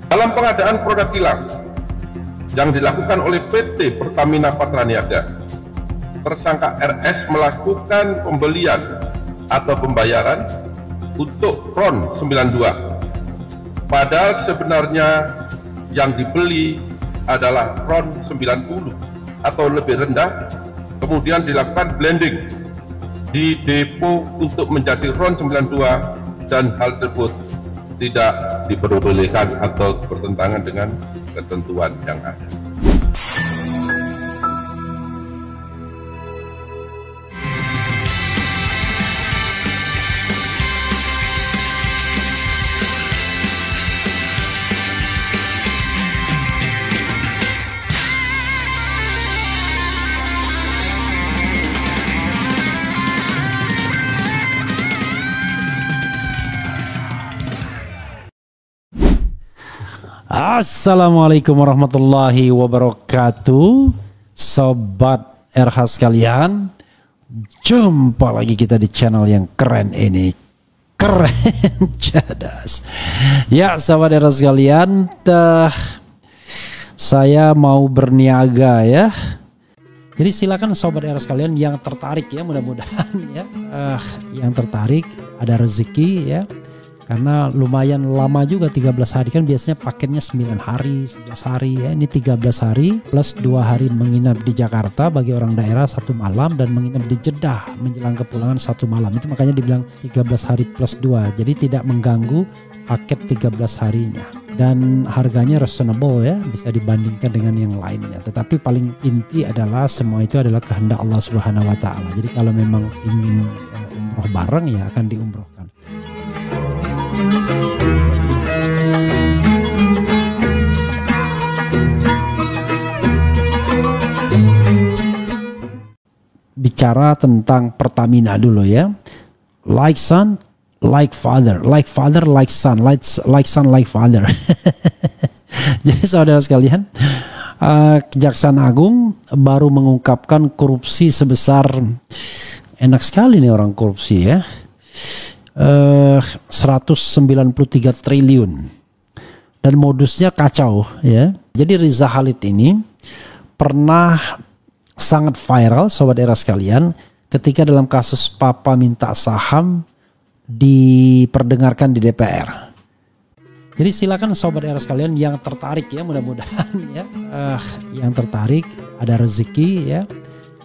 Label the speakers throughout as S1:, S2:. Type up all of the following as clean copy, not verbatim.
S1: Dalam pengadaan produk kilang yang dilakukan oleh PT Pertamina Patraniaga, tersangka RS melakukan pembelian atau pembayaran untuk RON 92. Padahal sebenarnya yang dibeli adalah RON 90 atau lebih rendah, kemudian dilakukan blending di depo untuk menjadi RON 92, dan hal tersebut tidak diperbolehkan atau bertentangan dengan ketentuan yang ada.
S2: Assalamualaikum warahmatullahi wabarakatuh, sobat RH sekalian. Jumpa lagi kita di channel yang keren ini, keren cadas. Ya sobat RH sekalian, saya mau berniaga ya. Jadi silakan sobat RH sekalian yang tertarik ya, mudah-mudahan ya, yang tertarik ada rezeki ya. Karena lumayan lama juga, 13 hari, kan biasanya paketnya 9 hari, 11 hari ya. Ini 13 hari plus 2 hari menginap di Jakarta bagi orang daerah 1 malam, dan menginap di Jeddah menjelang kepulangan 1 malam. Itu makanya dibilang 13 hari plus 2. Jadi tidak mengganggu paket 13 harinya. Dan harganya reasonable ya, bisa dibandingkan dengan yang lainnya. Tetapi paling inti adalah semua itu adalah kehendak Allah Subhanahu wa taala. Jadi kalau memang ingin umroh bareng ya akan diumrohkan. Bicara tentang Pertamina dulu ya. Like son, like father, like father, like son, like son, like father. Jadi saudara sekalian, Kejaksaan Agung baru mengungkapkan korupsi sebesar, enak sekali nih orang korupsi ya, 193 triliun, dan modusnya kacau ya. Jadi Riza Khalid ini pernah sangat viral sobat era sekalian ketika dalam kasus Papa minta saham diperdengarkan di DPR. Jadi silakan sobat era sekalian yang tertarik ya, mudah-mudahan ya, yang tertarik ada rezeki ya.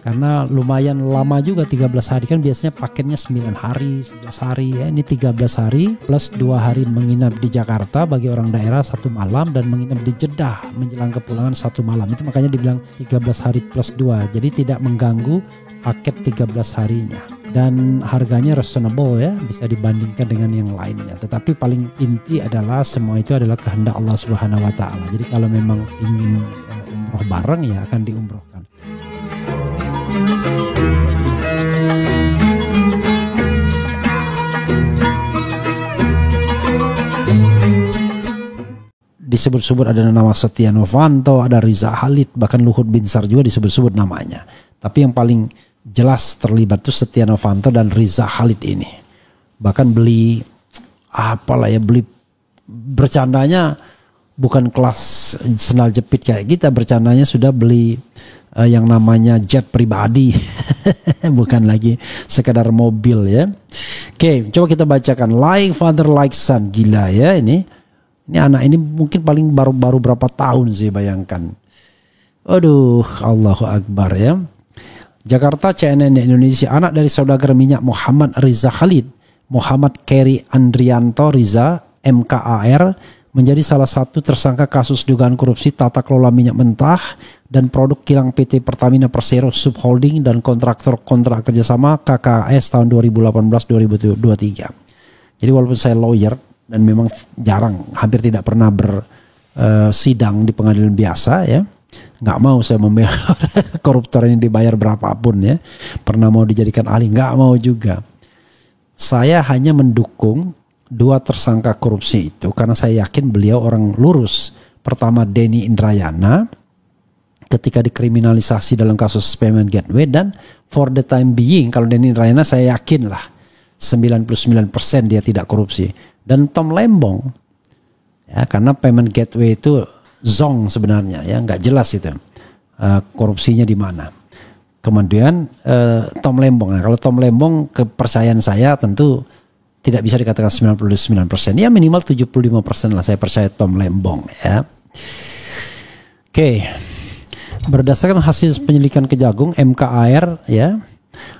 S2: Karena lumayan lama juga, 13 hari, kan biasanya paketnya 9 hari, 11 hari ya. Ini 13 hari plus 2 hari menginap di Jakarta bagi orang daerah 1 malam, dan menginap di Jeddah menjelang kepulangan 1 malam. Itu makanya dibilang 13 hari plus 2. Jadi tidak mengganggu paket 13 harinya. Dan harganya reasonable ya, bisa dibandingkan dengan yang lainnya. Tetapi paling inti adalah semua itu adalah kehendak Allah Subhanahu wa taala. Jadi kalau memang ingin umroh bareng ya akan diumrohkan. Disebut-sebut ada nama Setia Novanto, ada Riza Khalid, bahkan Luhut Binsar juga disebut-sebut namanya. Tapi yang paling jelas terlibat itu Setia Novanto dan Riza Khalid ini. Bahkan beli apalah ya, beli bercandanya bukan kelas sendal jepit kayak kita, bercandanya sudah beli yang namanya jet pribadi. Bukan lagi sekadar mobil ya. Oke, coba kita bacakan. Like father, like son. Gila ya ini. Ini anak ini mungkin paling baru berapa tahun sih, bayangkan. Aduh, Allahu Akbar ya. Jakarta, CNN Indonesia. Anak dari saudagar minyak Muhammad Riza Khalid, Muhammad Keri Andrianto Riza MKAR, menjadi salah satu tersangka kasus dugaan korupsi tata kelola minyak mentah dan produk kilang PT Pertamina Persero Subholding dan kontraktor kontrak kerjasama KKS tahun 2018-2023. Jadi walaupun saya lawyer dan memang jarang, hampir tidak pernah bersidang di pengadilan biasa ya, nggak mau saya membela koruptor ini dibayar berapapun ya, pernah mau dijadikan ahli, nggak mau juga. Saya hanya mendukung 2 tersangka korupsi itu karena saya yakin beliau orang lurus. Pertama Denny Indrayana ketika dikriminalisasi dalam kasus payment gateway, dan for the time being kalau Denny Indrayana saya yakin lah 99% dia tidak korupsi. Dan Tom Lembong Ya, karena payment gateway itu zong sebenarnya, ya nggak jelas itu korupsinya di mana. Kemudian Tom Lembong. Nah, kalau Tom Lembong, kepercayaan saya tentu tidak bisa dikatakan 99%. Ya minimal 75% lah saya percaya Tom Lembong, ya. Oke. Berdasarkan hasil penyelidikan Kejagung, MKAR ya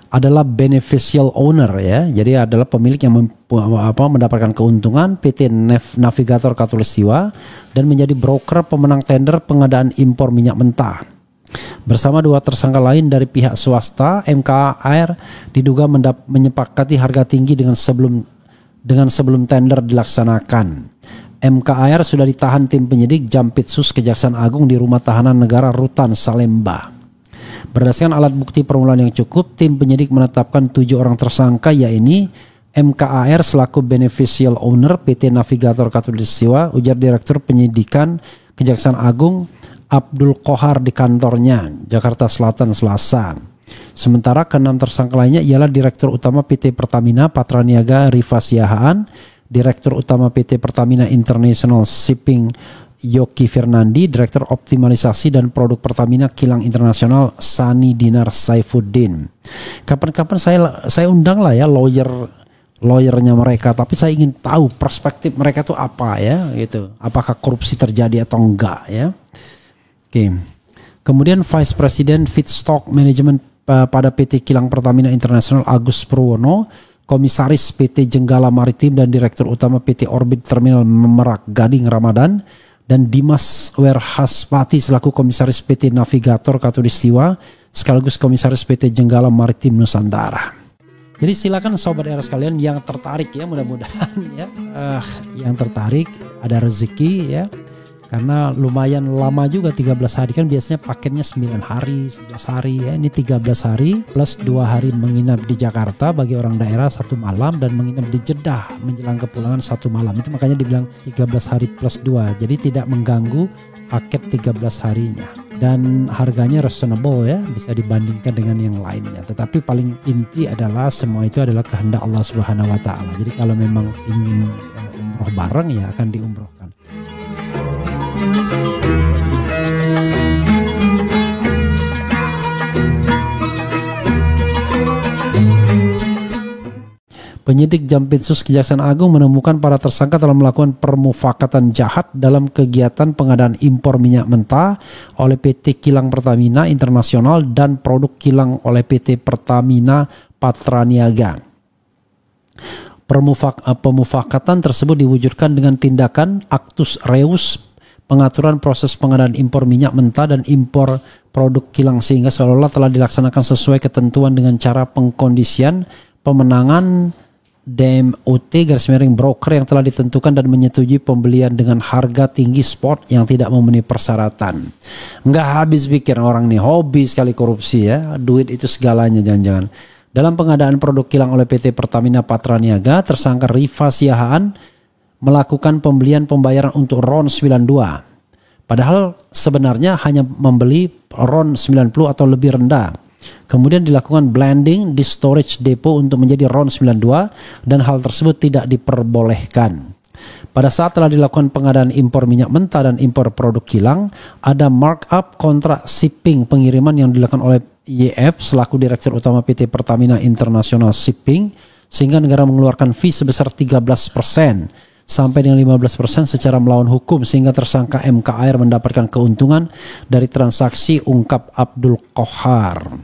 S2: adalah beneficial owner, ya. Jadi adalah pemilik yang mendapatkan keuntungan PT Navigator Khatulistiwa dan menjadi broker pemenang tender pengadaan impor minyak mentah. Bersama dua tersangka lain dari pihak swasta, MKAR diduga menyepakati harga tinggi dengan sebelum tender dilaksanakan. MKAR sudah ditahan tim penyidik Jampitsus Kejaksaan Agung di Rumah Tahanan Negara Rutan Salemba. Berdasarkan alat bukti permulaan yang cukup, tim penyidik menetapkan 7 orang tersangka, yaitu MKAR selaku beneficial owner PT Navigator Khatulistiwa, ujar Direktur Penyidikan Kejaksaan Agung Abdul Qohar di kantornya, Jakarta Selatan, Selasa. Sementara ke-6 tersangka lainnya ialah Direktur Utama PT Pertamina Patraniaga Rifa Siahaan, Direktur Utama PT Pertamina International Shipping Yoki Fernandi, Direktur Optimalisasi dan Produk Pertamina Kilang Internasional Sani Dinar Saifuddin. Kapan-kapan saya undang lah ya lawyernya mereka, tapi saya ingin tahu perspektif mereka tuh apa, ya gitu. Apakah korupsi terjadi atau enggak, ya. Oke. Kemudian Vice President Feedstock Management pada PT Kilang Pertamina Internasional Agus Purwono, Komisaris PT Jenggala Maritim dan Direktur Utama PT Orbit Terminal Merak Gading Ramadan, dan Dimas Werhaspati selaku Komisaris PT Navigator Khatulistiwa sekaligus Komisaris PT Jenggala Maritim Nusantara. Jadi silakan sobat era sekalian yang tertarik, ya, mudah-mudahan ya yang tertarik ada rezeki, ya. Karena lumayan lama juga 13 hari, kan biasanya paketnya 9 hari, 11 hari, ya. Ini 13 hari plus 2 hari menginap di Jakarta bagi orang daerah 1 malam, dan menginap di Jeddah menjelang kepulangan 1 malam. Itu makanya dibilang 13 hari plus 2. Jadi tidak mengganggu paket 13 harinya. Dan harganya reasonable, ya, bisa dibandingkan dengan yang lainnya. Tetapi paling inti adalah semua itu adalah kehendak Allah Subhanahu wa taala. Jadi kalau memang ingin umroh bareng, ya akan diumrohkan. Penyidik Jampitsus Kejaksaan Agung menemukan para tersangka telah melakukan permufakatan jahat dalam kegiatan pengadaan impor minyak mentah oleh PT Kilang Pertamina Internasional dan produk kilang oleh PT Pertamina Patraniaga. Pemufakatan tersebut diwujudkan dengan tindakan actus reus, pengaturan proses pengadaan impor minyak mentah dan impor produk kilang, sehingga seolah-olah telah dilaksanakan sesuai ketentuan dengan cara pengkondisian pemenangan DMOT broker yang telah ditentukan dan menyetujui pembelian dengan harga tinggi spot yang tidak memenuhi persyaratan. Enggak habis pikir orang nih, hobi sekali korupsi, ya. Duit itu segalanya jangan-jangan. Dalam pengadaan produk kilang oleh PT Pertamina Patraniaga, tersangka Rifa Siahaan melakukan pembelian pembayaran untuk RON 92. Padahal sebenarnya hanya membeli RON 90 atau lebih rendah. Kemudian dilakukan blending di storage depot untuk menjadi RON 92 dan hal tersebut tidak diperbolehkan. Pada saat telah dilakukan pengadaan impor minyak mentah dan impor produk kilang, ada markup kontrak shipping pengiriman yang dilakukan oleh YF selaku Direktur Utama PT Pertamina International Shipping, sehingga negara mengeluarkan fee sebesar 13% sampai dengan 15% secara melawan hukum, sehingga tersangka MKAR mendapatkan keuntungan dari transaksi, ungkap Abdul Qohar.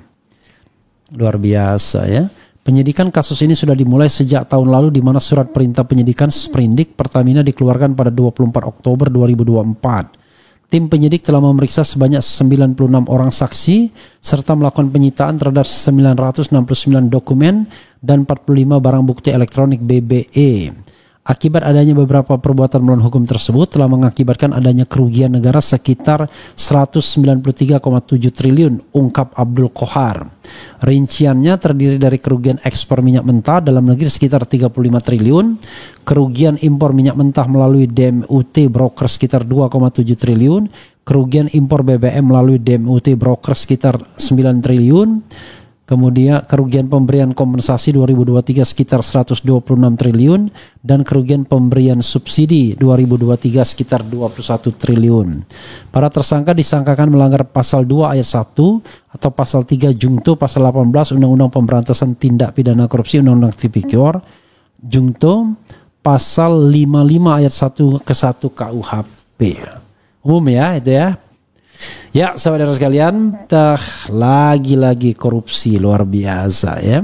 S2: Luar biasa, ya. Penyidikan kasus ini sudah dimulai sejak tahun lalu, di mana surat perintah penyidikan Sprindik Pertamina dikeluarkan pada 24 Oktober 2024. Tim penyidik telah memeriksa sebanyak 96 orang saksi serta melakukan penyitaan terhadap 969 dokumen dan 45 barang bukti elektronik BBE. Akibat adanya beberapa perbuatan melawan hukum tersebut telah mengakibatkan adanya kerugian negara sekitar 193,7 triliun, ungkap Abdul Qohar. Rinciannya terdiri dari kerugian ekspor minyak mentah dalam negeri sekitar 35 triliun, kerugian impor minyak mentah melalui DMUT broker sekitar 2,7 triliun, kerugian impor BBM melalui DMUT broker sekitar 9 triliun, Kemudian kerugian pemberian kompensasi 2023 sekitar 126 triliun dan kerugian pemberian subsidi 2023 sekitar 21 triliun. Para tersangka disangkakan melanggar pasal 2 ayat 1 atau pasal 3 Jungto pasal 18 Undang-Undang Pemberantasan Tindak Pidana Korupsi Undang-Undang Tipikor, Jungto pasal 55 ayat 1 ke 1 KUHP. Umum ya itu ya. Ya, saudara sekalian, lagi-lagi korupsi luar biasa ya.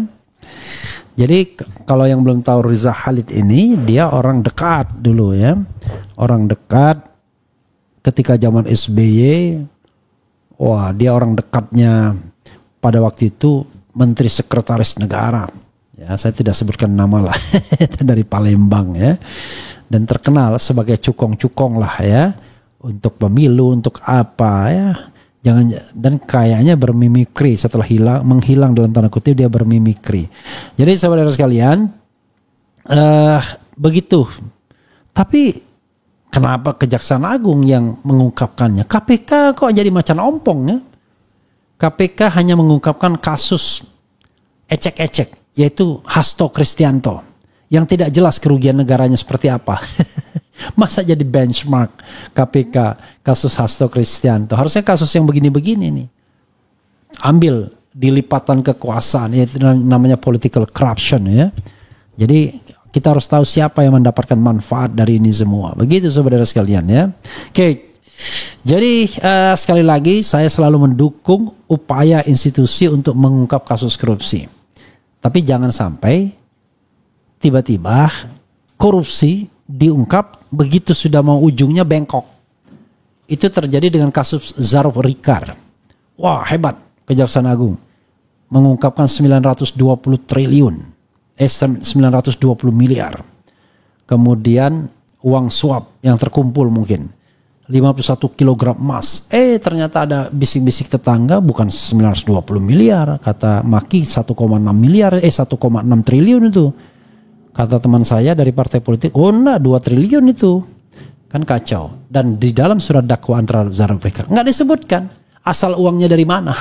S2: Jadi kalau yang belum tahu Riza Khalid ini, dia orang dekat dulu ya. Orang dekat ketika zaman SBY. Wah, dia orang dekatnya pada waktu itu Menteri Sekretaris Negara. Ya, saya tidak sebutkan nama lah. Dari Palembang ya. Dan terkenal sebagai cukong-cukong lah ya. Untuk pemilu, untuk apa ya, dan kayaknya bermimikri setelah menghilang dalam tanda kutip, dia bermimikri. Jadi saudara sekalian, begitu. Tapi kenapa Kejaksaan Agung yang mengungkapkannya? KPK kok jadi macan ompong ya? KPK hanya mengungkapkan kasus ecek-ecek, yaitu Hasto Kristianto, yang tidak jelas kerugian negaranya seperti apa. Masa jadi benchmark KPK kasus Hasto Kristianto? Harusnya kasus yang begini-begini nih. Ambil dilipatan kekuasaan, yaitu namanya political corruption ya. Jadi kita harus tahu siapa yang mendapatkan manfaat dari ini semua. Begitu saudara sekalian ya. Oke. Jadi sekali lagi saya selalu mendukung upaya institusi untuk mengungkap kasus korupsi. Tapi jangan sampai tiba-tiba korupsi diungkap begitu sudah mau ujungnya bengkok. Itu terjadi dengan kasus Zarof Rikar. Wah, hebat Kejaksaan Agung mengungkapkan 920 triliun, 920 miliar. Kemudian uang suap yang terkumpul mungkin 51 kg emas. Ternyata ada bisik-bisik tetangga bukan 920 miliar, kata Maki 1,6 miliar, 1,6 triliun itu. Kata teman saya dari partai politik, oh enggak 2 triliun itu. Kan kacau. Dan di dalam surat dakwaan terhadap Zarof Rikar nggak disebutkan asal uangnya dari mana.